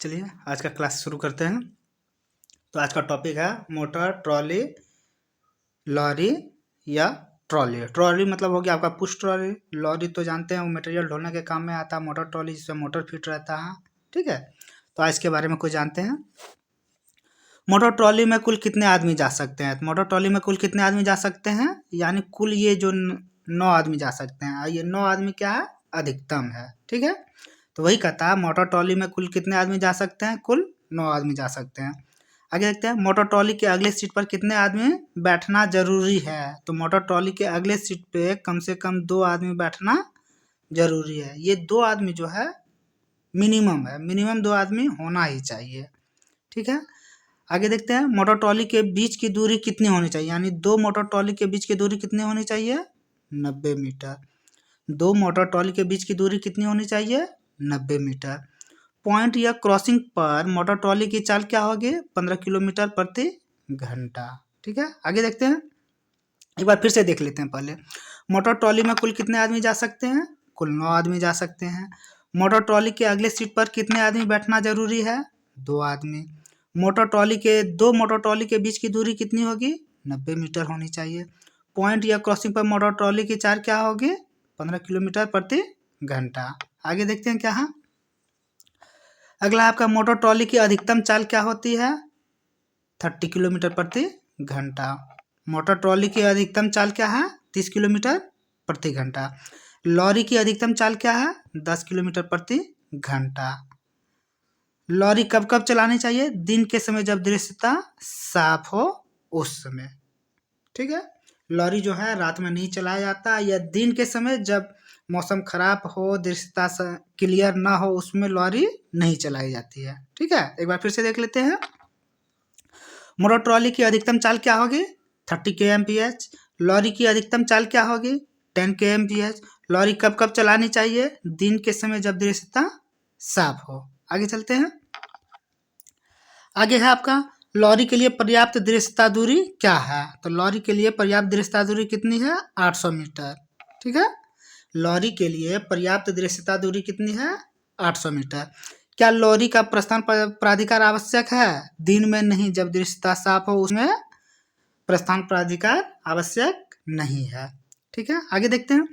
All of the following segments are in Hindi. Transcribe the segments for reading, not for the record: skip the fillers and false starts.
चलिए आज का क्लास शुरू करते हैं। तो आज का टॉपिक है मोटर, ट्रॉली, लॉरी या ट्रॉली। ट्रॉली मतलब हो गया आपका पुश ट्रॉली। लॉरी तो जानते हैं वो मटेरियल ढोने के काम में आता है। मोटर ट्रॉली जिसमें मोटर फिट रहता है। ठीक है, तो आज इसके बारे में कुछ जानते हैं। मोटर ट्रॉली में कुल कितने आदमी जा सकते हैं? तो मोटर ट्रॉली में कुल कितने आदमी जा सकते हैं, यानी कुल ये जो 9 आदमी जा सकते हैं। ये 9 आदमी क्या है, अधिकतम है। ठीक है, तो वही कहता है मोटर ट्रॉली में कुल कितने आदमी जा सकते हैं, कुल 9 आदमी जा सकते हैं। आगे देखते हैं, मोटर ट्रॉली के अगले सीट पर कितने आदमी बैठना जरूरी है। तो मोटर ट्रॉली के अगले सीट पे कम से कम 2 आदमी बैठना जरूरी है। ये 2 आदमी जो है मिनिमम है, मिनिमम 2 आदमी होना ही चाहिए। ठीक है, आगे देखते हैं, मोटर ट्रॉली के बीच की दूरी कितनी होनी चाहिए, यानी 2 मोटर ट्रॉली के बीच की दूरी कितनी होनी चाहिए, 90 मीटर। 2 मोटर ट्रॉली के बीच की दूरी कितनी होनी चाहिए, 90 मीटर। पॉइंट या क्रॉसिंग पर मोटर ट्रॉली की चाल क्या होगी, 15 किलोमीटर प्रति घंटा। ठीक है, आगे देखते हैं, एक बार फिर से देख लेते हैं। पहले मोटर ट्रॉली में कुल कितने आदमी जा सकते हैं, कुल 9 आदमी जा सकते हैं। मोटर ट्रॉली के अगले सीट पर कितने आदमी बैठना जरूरी है, 2 आदमी। मोटर ट्रॉली के 2 मोटर ट्रॉली के बीच की दूरी कितनी होगी, 90 मीटर होनी चाहिए। पॉइंट या क्रॉसिंग पर मोटर ट्रॉली की चाल क्या होगी, 15 किलोमीटर प्रति घंटा। आगे देखते हैं क्या है। अगला आपका मोटर ट्रॉली की अधिकतम चाल क्या होती है, 30 किलोमीटर प्रति घंटा। मोटर ट्रॉली की अधिकतम चाल क्या है, 30 किलोमीटर प्रति घंटा। लॉरी की अधिकतम चाल क्या है, 10 किलोमीटर प्रति घंटा। लॉरी कब कब चलानी चाहिए, दिन के समय जब दृश्यता साफ हो उस समय। ठीक है, लॉरी जो है रात में नहीं चलाया जाता, या दिन के समय जब मौसम खराब हो, दृश्यता क्लियर ना हो, उसमें लॉरी नहीं चलाई जाती है। ठीक है, एक बार फिर से देख लेते हैं। मोटर ट्रॉली की अधिकतम चाल क्या होगी, 30 kmph। लॉरी की अधिकतम चाल क्या होगी, 10 kmph। लॉरी कब कब चलानी चाहिए, दिन के समय जब दृश्यता साफ हो। आगे चलते हैं, आगे है आपका लॉरी के लिए पर्याप्त दृश्यता दूरी क्या है। तो लॉरी के लिए पर्याप्त दृश्यता दूरी कितनी है, 800 मीटर। ठीक है, लॉरी के लिए पर्याप्त दृश्यता दूरी कितनी है, 800 मीटर। क्या लॉरी का प्रस्थान प्राधिकार आवश्यक है, दिन में नहीं, जब दृश्यता साफ हो उसमें प्रस्थान प्राधिकार आवश्यक नहीं है। ठीक है, आगे देखते हैं,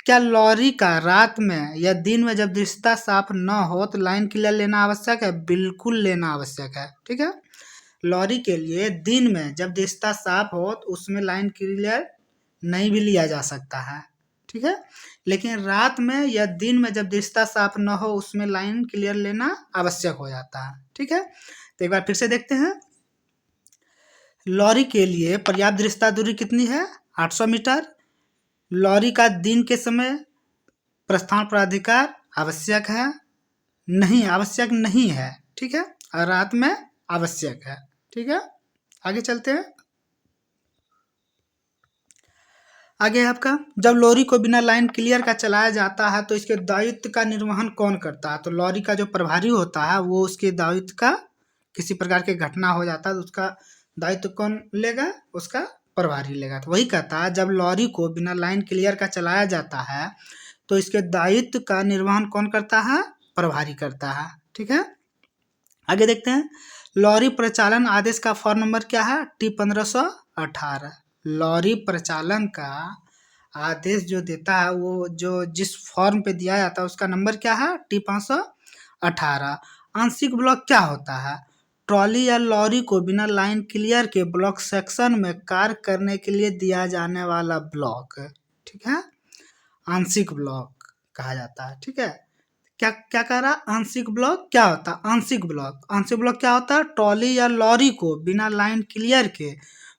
क्या लॉरी का रात में या दिन में जब दृश्यता साफ न हो तो लाइन क्लियर लेना आवश्यक है, बिल्कुल लेना आवश्यक है। ठीक है, लॉरी के लिए दिन में जब दृश्यता साफ हो तो उसमें लाइन क्लियर नहीं भी लिया जा सकता है। ठीक है, लेकिन रात में या दिन में जब दृश्यता साफ न हो उसमें लाइन क्लियर लेना आवश्यक हो जाता है। ठीक है, तो एक बार फिर से देखते हैं, लॉरी के लिए पर्याप्त दृश्यता दूरी कितनी है, 800 मीटर। लॉरी का दिन के समय प्रस्थान प्राधिकार आवश्यक है, नहीं आवश्यक नहीं है। ठीक है, और रात में आवश्यक है। ठीक है, आगे चलते हैं, आगे आपका जब लॉरी को बिना लाइन क्लियर का चलाया जाता है तो इसके दायित्व का निर्वहन कौन करता है। तो लॉरी का जो प्रभारी होता है वो उसके दायित्व का, किसी प्रकार की घटना हो जाता है तो उसका दायित्व कौन लेगा, उसका प्रभारी लेगा। तो वही कहता है जब लॉरी को बिना लाइन क्लियर का चलाया जाता है तो इसके दायित्व का निर्वहन कौन करता है, प्रभारी करता है। ठीक है, आगे देखते हैं, लॉरी परिचालन आदेश का फॉर्म नंबर क्या है, T1518। लॉरी परिचालन का आदेश जो देता है वो जो जिस फॉर्म पे दिया जाता है उसका नंबर क्या है, T518। आंशिक ब्लॉक क्या होता है, ट्रॉली या लॉरी को बिना लाइन क्लियर के ब्लॉक सेक्शन में कार्य करने के लिए दिया जाने वाला ब्लॉक। ठीक है, आंशिक ब्लॉक कहा जाता है। ठीक है, क्या क्या कह रहा, आंशिक ब्लॉक क्या होता है, आंशिक ब्लॉक क्या होता है, ट्रॉली या लॉरी को बिना लाइन क्लियर के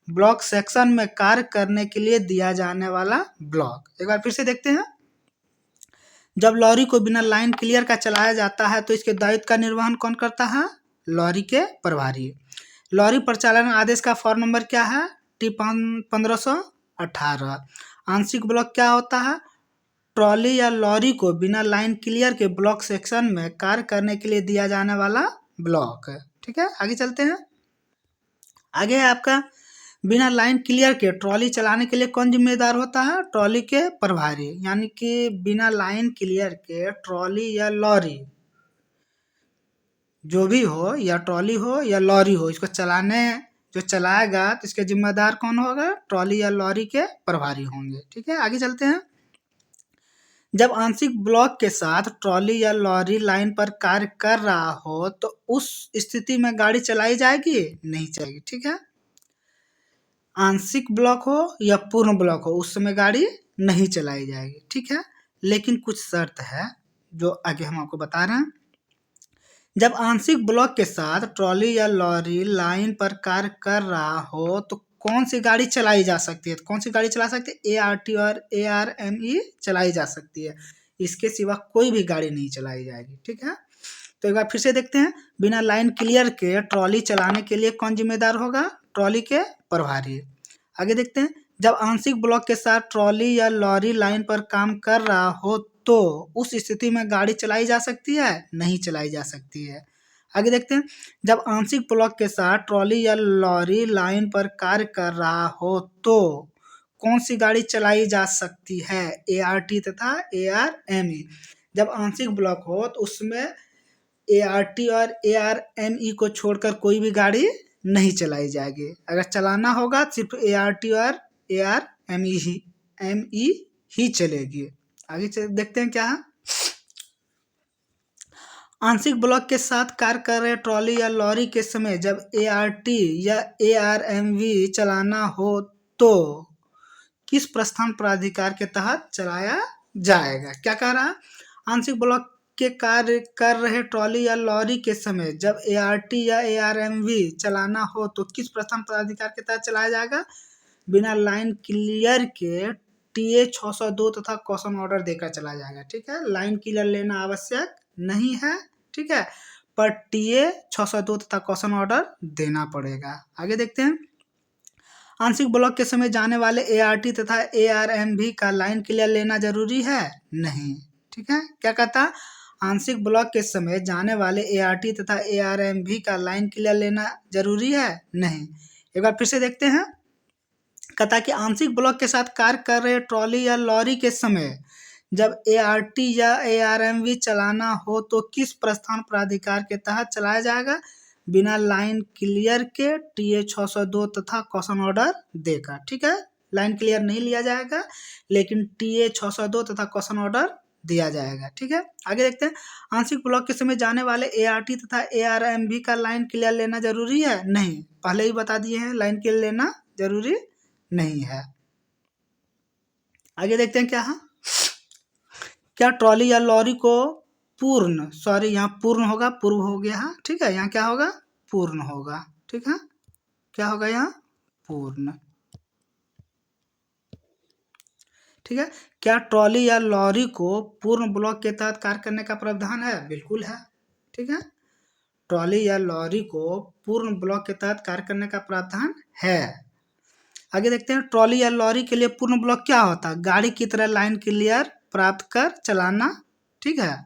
ब्लॉक सेक्शन में कार्य करने के लिए दिया जाने वाला ब्लॉक। एक बार फिर से देखते हैं, जब लॉरी को बिना लाइन क्लियर का चलाया जाता है तो इसके दायित्व का निर्वहन कौन करता है, लॉरी के प्रभारी। लॉरी परिचालन आदेश का फॉर्म नंबर क्या है, T1518। आंशिक ब्लॉक क्या होता है, ट्रॉली या लॉरी को बिना लाइन क्लियर के ब्लॉक सेक्शन में कार्य करने के लिए दिया जाने वाला ब्लॉक। ठीक है, आगे चलते हैं, आगे है आपका बिना लाइन क्लियर के ट्रॉली चलाने के लिए कौन जिम्मेदार होता है, ट्रॉली के प्रभारी। यानी कि बिना लाइन क्लियर के ट्रॉली या लॉरी जो भी हो, या ट्रॉली हो या लॉरी हो, इसको जो चलाएगा तो इसके जिम्मेदार कौन होगा? ट्रॉली या लॉरी के प्रभारी होंगे। ठीक है, आगे चलते हैं। जब आंशिक ब्लॉक के साथ ट्रॉली या लॉरी लाइन पर कार्य कर रहा हो तो उस स्थिति में गाड़ी चलाई जाएगी? नहीं चलेगी। ठीक है, आंशिक ब्लॉक हो या पूर्ण ब्लॉक हो, उस समय गाड़ी नहीं चलाई जाएगी। ठीक है, लेकिन कुछ शर्त है जो आगे हम आपको बता रहे हैं। जब आंशिक ब्लॉक के साथ ट्रॉली या लॉरी लाइन पर कार्य कर रहा हो तो कौन सी गाड़ी चलाई जा सकती है? तो कौन सी गाड़ी चला सकती है? ART और ARME चलाई जा सकती है, इसके सिवा कोई भी गाड़ी नहीं चलाई जाएगी। ठीक है, तो एक बार फिर से देखते हैं। बिना लाइन क्लियर के ट्रॉली चलाने के लिए कौन जिम्मेदार होगा? ट्रॉली के प्रभारी। आगे देखते हैं। जब आंशिक ब्लॉक के साथ ट्रॉली या लॉरी लाइन पर काम कर रहा हो तो उस स्थिति में गाड़ी चलाई जा सकती है? नहीं चलाई जा सकती है। आगे देखते हैं। जब आंशिक ब्लॉक के साथ ट्रॉली या लॉरी लाइन पर कार्य कर रहा हो तो कौन सी गाड़ी चलाई जा सकती है? ART तथा ARME। जब आंशिक ब्लॉक हो तो उसमें ART और ARME को छोड़कर कोई भी गाड़ी नहीं चलाई जाएगी। अगर चलाना होगा सिर्फ ART और ARME ही चलेगी। आगे देखते हैं क्या है। आंशिक ब्लॉक के साथ कार्य कर रहे ट्रॉली या लॉरी के समय जब ART या ARME चलाना हो तो किस प्रस्थान प्राधिकार के तहत चलाया जाएगा? क्या कह रहा है? आंशिक ब्लॉक के कार्य कर रहे ट्रॉली या लॉरी के समय जब ART या ARME चलाना हो तो किस प्रस्थान प्राधिकार के तहत चलाया जाएगा? बिना लाइन क्लियर के TA 602 तथा कॉशन ऑर्डर देकर चला जाएगा। ठीक है, लाइन क्लियर लेना आवश्यक नहीं है। ठीक है, पर TA 602 तथा कॉशन ऑर्डर देना पड़ेगा। आगे देखते हैं। आंशिक ब्लॉक के समय जाने वाले ART तथा ARME का लाइन क्लियर लेना जरूरी है? नहीं। ठीक है, क्या कहता? आंशिक ब्लॉक के समय जाने वाले ART तथा ARME का लाइन क्लियर लेना जरूरी है? नहीं। एक बार फिर से देखते हैं। कहता कि आंशिक ब्लॉक के साथ कार्य कर रहे ट्रॉली या लॉरी के समय जब ART या ARME चलाना हो तो किस प्रस्थान प्राधिकार के तहत चलाया जाएगा? बिना लाइन क्लियर के TA 602 तथा कॉशन ऑर्डर देकर। ठीक है, लाइन क्लियर नहीं लिया जाएगा लेकिन TA 602 तथा कॉशन ऑर्डर दिया जाएगा। ठीक है, आगे देखते हैं। आंशिक ब्लॉक के समय जाने वाले ART तथा ARME का लाइन क्लियर लेना जरूरी है? नहीं, पहले ही बता दिए हैं लाइन क्लियर लेना जरूरी नहीं है। आगे देखते हैं क्या है। क्या ट्रॉली या लॉरी को यहाँ पूर्ण होगा, पूर्व हो गया है। ठीक है, यहाँ क्या होगा? पूर्ण होगा। ठीक है, क्या होगा यहाँ? पूर्ण। ठीक है, क्या ट्रॉली या लॉरी को पूर्ण ब्लॉक के तहत कार्य करने का प्रावधान है? बिल्कुल है। ठीक है, ट्रॉली या लॉरी को पूर्ण ब्लॉक के तहत कार्य करने का प्रावधान है। आगे देखते हैं। ट्रॉली या लॉरी के लिए पूर्ण ब्लॉक क्या होता है? गाड़ी की तरह लाइन क्लियर प्राप्त कर चलाना। ठीक है,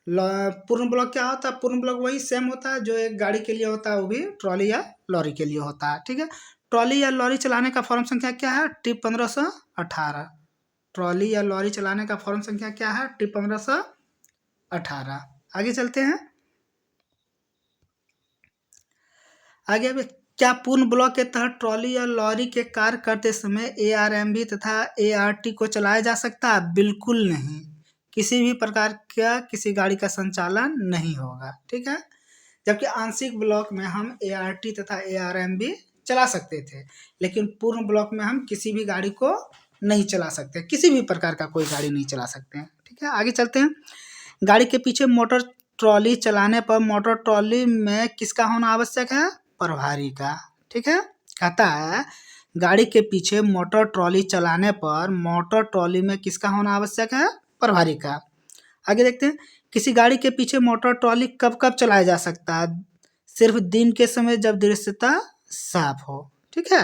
पूर्ण ब्लॉक क्या होता है? पूर्ण ब्लॉक वही सेम होता है जो एक गाड़ी के लिए होता है, वो भी ट्रॉली या लॉरी के लिए होता है। ठीक है, ट्रॉली या लॉरी चलाने का फॉर्म संख्या क्या है? टिप 1518। ट्रॉली या लॉरी चलाने का फॉर्म संख्या क्या है? टिप 1518। आगे चलते हैं। आगे क्या पूर्ण ब्लॉक के तहत ट्रॉली या लॉरी के कार्य करते समय ARME तथा ART को चलाया जा सकता है? बिल्कुल नहीं, किसी भी प्रकार का किसी गाड़ी का संचालन नहीं होगा। ठीक है, जबकि आंशिक ब्लॉक में हम ART तथा ARME चला सकते थे लेकिन पूर्ण ब्लॉक में हम किसी भी गाड़ी को नहीं चला सकते, किसी भी प्रकार का कोई गाड़ी नहीं चला सकते हैं। ठीक है, आगे चलते हैं। गाड़ी के पीछे मोटर ट्रॉली चलाने पर मोटर ट्रॉली में किसका होना आवश्यक है? प्रभारी का। ठीक है, कहता है गाड़ी के पीछे मोटर ट्रॉली चलाने पर मोटर ट्रॉली में किसका होना आवश्यक है? प्रभारी का। आगे देखते हैं। किसी गाड़ी के पीछे मोटर ट्रॉली कब कब चलाया जा सकता है? सिर्फ दिन के समय जब दृश्यता साफ हो। ठीक है,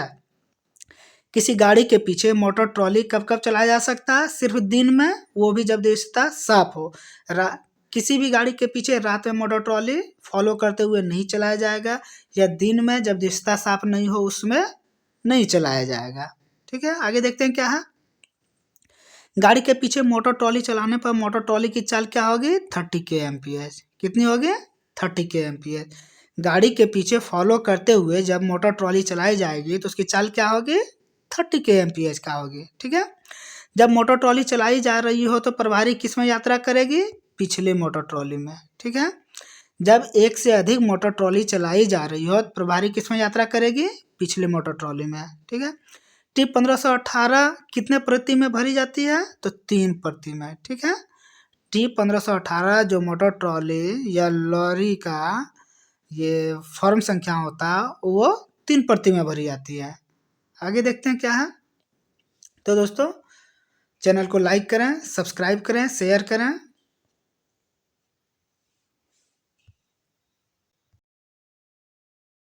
किसी गाड़ी के पीछे मोटर ट्रॉली कब कब चलाया जा सकता है? सिर्फ दिन में, वो भी जब दृश्यता साफ हो। किसी भी गाड़ी के पीछे रात में मोटर ट्रॉली फॉलो करते हुए नहीं चलाया जाएगा, या दिन में जब दृश्यता साफ नहीं हो उसमें नहीं चलाया जाएगा। ठीक है, आगे देखते हैं क्या है। गाड़ी के पीछे मोटर ट्रॉली चलाने पर मोटर ट्रॉली की चाल क्या होगी? 30 kmph। कितनी होगी? 30 kmph। गाड़ी के पीछे फॉलो करते हुए जब मोटर ट्रॉली चलाई जाएगी तो उसकी चाल क्या होगी, 30 kmph का होगी। ठीक है, जब मोटर ट्रॉली चलाई जा रही हो तो प्रभारी किस में यात्रा करेगी, पिछले मोटर ट्रॉली में। ठीक है, जब एक से अधिक मोटर ट्रॉली चलाई जा रही हो तो प्रभारी किस में यात्रा करेगी, पिछले मोटर ट्रॉली में। ठीक है, टी 1518 कितने प्रति में भरी जाती है, तो 3 प्रति में। ठीक है, टी 1518 जो मोटर ट्रॉली या लॉरी का ये फॉर्म संख्या होता है वो 3 प्रति में भरी जाती है। आगे देखते हैं क्या है। तो दोस्तों चैनल को लाइक करें, सब्सक्राइब करें, शेयर करें।